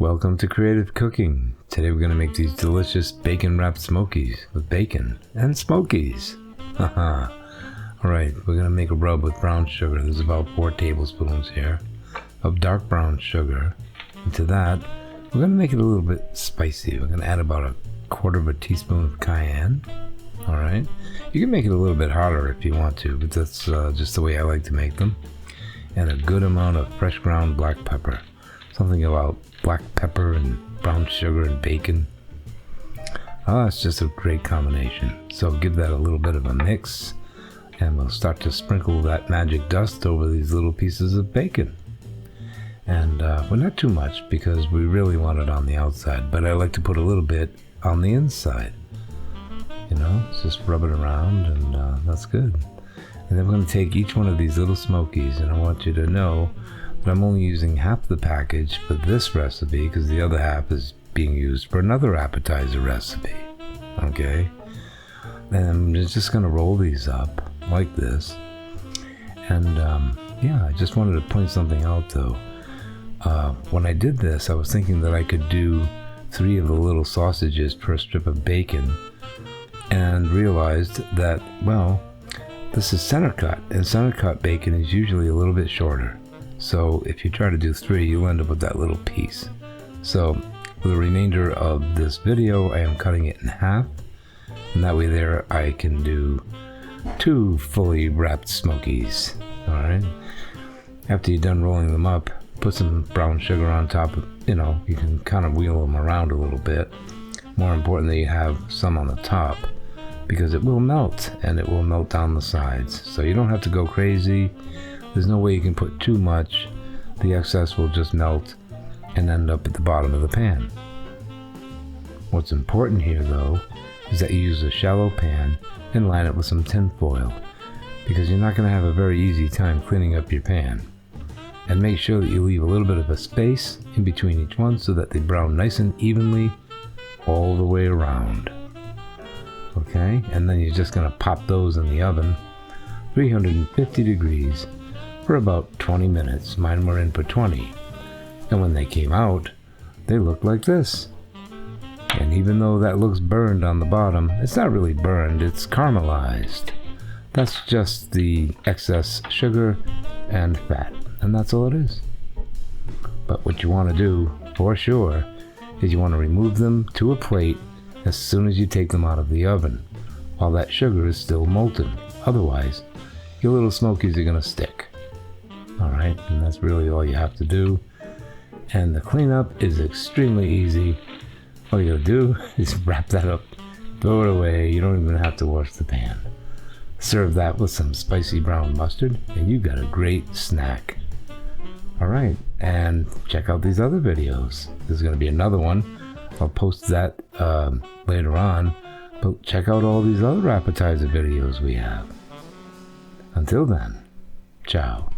Welcome to Creative Cooking. Today we're going to make these delicious bacon wrapped smokies with bacon and smokies. Haha. Alright, we're going to make a rub with brown sugar. There's about 4 tablespoons here of dark brown sugar. And to that, we're going to make it a little bit spicy. We're going to add about 1/4 teaspoon of cayenne. Alright, you can make it a little bit hotter if you want to, but that's just the way I like to make them. And a good amount of fresh ground black pepper. Something about black pepper and brown sugar and bacon. It's just a great combination. So give that a little bit of a mix, and we'll start to sprinkle that magic dust over these little pieces of bacon. And well, not too much, because we really want it on the outside, but I like to put a little bit on the inside. You know, just rub it around, and that's good. And then we're going to take each one of these little smokies, and I want you to know that I'm only using half the package for this recipe because the other half is being used for another appetizer recipe. Okay? And I'm just going to roll these up like this. And yeah, I just wanted to point something out though. When I did this, I was thinking that I could do 3 of the little sausages per strip of bacon, and realized that, well, this is center cut, and center cut bacon is usually a little bit shorter. So if you try to do 3, you'll end up with that little piece. So for the remainder of this video, I am cutting it in half, and that way there I can do 2 fully wrapped smokies. Alright? After you're done rolling them up, put some brown sugar on top of, you can kind of wheel them around a little bit. More importantly, you have some on the top, because it will melt, and it will melt down the sides. So you don't have to go crazy. There's no way you can put too much. The excess will just melt and end up at the bottom of the pan. What's important here though is that you use a shallow pan and line it with some tin foil, because you're not going to have a very easy time cleaning up your pan. And make sure that you leave a little bit of a space in between each one so that they brown nice and evenly all the way around. Okay, and then you're just going to pop those in the oven, 350 degrees, for about 20 minutes. Mine were in for 20. And when they came out, they looked like this. And even though that looks burned on the bottom, it's not really burned, it's caramelized. That's just the excess sugar and fat, and that's all it is. But what you want to do, for sure, is you want to remove them to a plate as soon as you take them out of the oven, while that sugar is still molten. Otherwise, your little smokies are going to stick. Alright, and that's really all you have to do. And the cleanup is extremely easy. All you gotta do is wrap that up, throw it away. You don't even have to wash the pan. Serve that with some spicy brown mustard, and you got a great snack. Alright, and check out these other videos. There's going to be another one. I'll post that later on. But check out all these other appetizer videos we have. Until then, ciao.